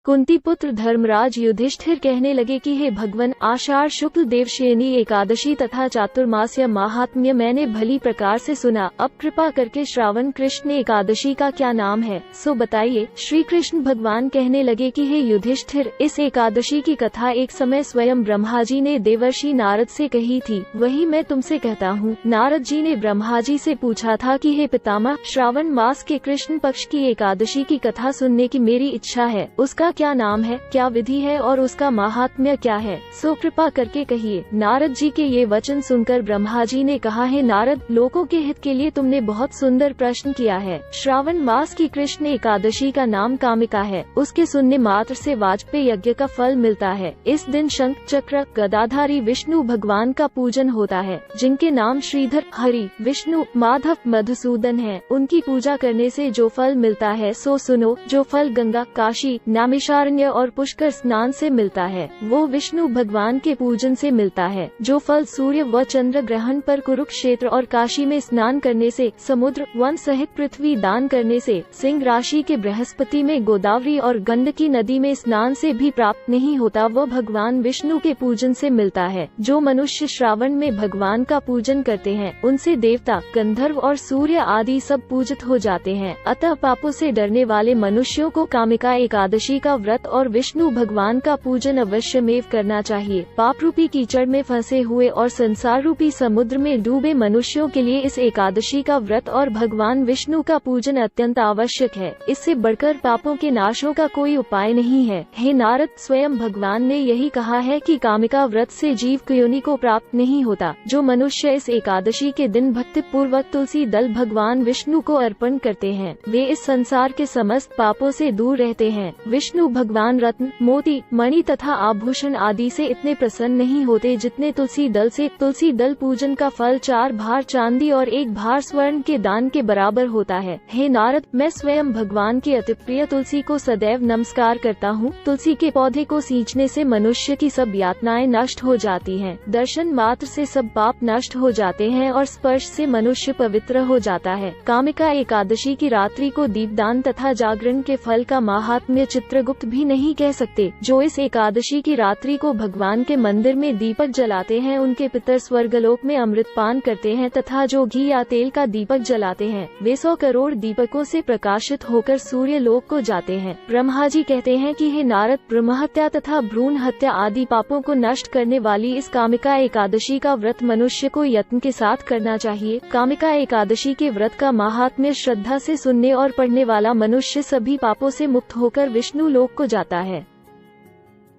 कुंती पुत्र धर्मराज युधिष्ठिर कहने लगे कि हे भगवन, आषाढ़ शुक्ल देवशयनी एकादशी तथा चातुर्मास्य महात्म्य मैंने भली प्रकार से सुना। अब कृपा करके श्रावण कृष्ण एकादशी का क्या नाम है, सो बताइए। श्री कृष्ण भगवान कहने लगे कि हे युधिष्ठिर, इस एकादशी की कथा एक समय स्वयं ब्रह्मा जी ने देवर्षि नारद से कही थी, वही मैं तुमसे कहता हूँ। नारद जी ने ब्रह्मा जी से पूछा था कि हे पितामह, श्रावण मास के कृष्ण पक्ष की एकादशी की कथा सुनने की मेरी इच्छा है, उसका क्या नाम है, क्या विधि है और उसका महात्म्य क्या है, सो कृपा करके कहिए। नारद जी के ये वचन सुनकर ब्रह्मा जी ने कहा, हे नारद, लोगों के हित के लिए तुमने बहुत सुंदर प्रश्न किया है। श्रावण मास की कृष्ण एकादशी का नाम कामिका है। उसके सुनने मात्र से वाजपेय यज्ञ का फल मिलता है। इस दिन शंख चक्र गदाधारी विष्णु भगवान का पूजन होता है, जिनके नाम श्रीधर, हरि, विष्णु, माधव, मधुसूदन है। उनकी पूजा करने से जो फल मिलता है सो सुनो। जो फल गंगा, काशी, नैमिषारण्य और पुष्कर स्नान से मिलता है, वो विष्णु भगवान के पूजन से मिलता है। जो फल सूर्य व चंद्र ग्रहण पर कुरुक्षेत्र और काशी में स्नान करने से, समुद्र, वन सहित पृथ्वी दान करने से, सिंह राशि के बृहस्पति में गोदावरी और गंडकी नदी में स्नान से भी प्राप्त नहीं होता, वह भगवान विष्णु के पूजन से मिलता है। जो मनुष्य श्रावण में भगवान का पूजन करते हैं, उनसे देवता, गंधर्व और सूर्य आदि सब पूजित हो जाते हैं। अतः पापों से डरने वाले मनुष्यों को कामिका एकादशी का व्रत और विष्णु भगवान का पूजन अवश्यमेव करना चाहिए। पाप रूपी कीचड़ में फंसे हुए और संसार रूपी समुद्र में डूबे मनुष्यों के लिए इस एकादशी का व्रत और भगवान विष्णु का पूजन अत्यंत आवश्यक है। इससे बढ़कर पापों के नाशों का कोई उपाय नहीं है। हे नारद, स्वयं भगवान ने यही कहा है कि कामिका व्रत से जीव को योनि को प्राप्त नहीं होता। जो मनुष्य इस एकादशी के दिन भक्ति पूर्वक तुलसी दल भगवान विष्णु को अर्पण करते हैं, वे इस संसार के समस्त पापों से दूर रहते हैं। विष्णु भगवान रत्न, मोती, मणि तथा आभूषण आदि से इतने प्रसन्न नहीं होते जितने तुलसी दल से। तुलसी दल पूजन का फल 4 भार चांदी और 1 भार स्वर्ण के दान के बराबर होता है। हे नारद, मैं स्वयं भगवान की अति प्रिय तुलसी को सदैव नमस्कार करता हूँ। तुलसी के पौधे को सींचने से मनुष्य की सब यातनाएं नष्ट हो जाती हैं। दर्शन मात्र से सब पाप नष्ट हो जाते हैं और स्पर्श से मनुष्य पवित्र हो जाता है। कामिका एकादशी की रात्रि को दीपदान तथा जागरण के फल का महात्म्य चित्रगुप्त भी नहीं कह सकते। जो इस एकादशी की रात्रि को भगवान के मंदिर में दीपक जलाते हैं, उनके पितर स्वर्गलोक में अमृत पान करते हैं तथा जो घी या तेल का दीपक जलाते हैं, वे 100 करोड़ दीपकों से प्रकाशित होकर सूर्य लोक को जाते हैं। ब्रह्मा जी कहते हैं कि हे नारद, ब्रह्महत्या तथा भ्रूण हत्या आदि पापों को नष्ट करने वाली इस कामिका एकादशी का व्रत मनुष्य को यत्न के साथ करना चाहिए। कामिका एकादशी के व्रत का महात्म्य श्रद्धा से सुनने और पढ़ने वाला मनुष्य सभी पापों से मुक्त होकर विष्णु लोक को जाता है।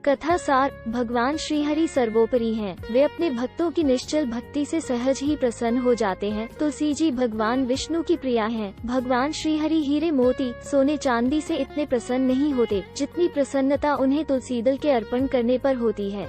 कथा सार, भगवान श्रीहरि सर्वोपरि हैं। वे अपने भक्तों की निश्चल भक्ति से सहज ही प्रसन्न हो जाते हैं। तुलसी जी भगवान विष्णु की प्रिया हैं। भगवान श्रीहरि हीरे मोती सोने चांदी से इतने प्रसन्न नहीं होते जितनी प्रसन्नता उन्हें तुलसी दल के अर्पण करने पर होती है।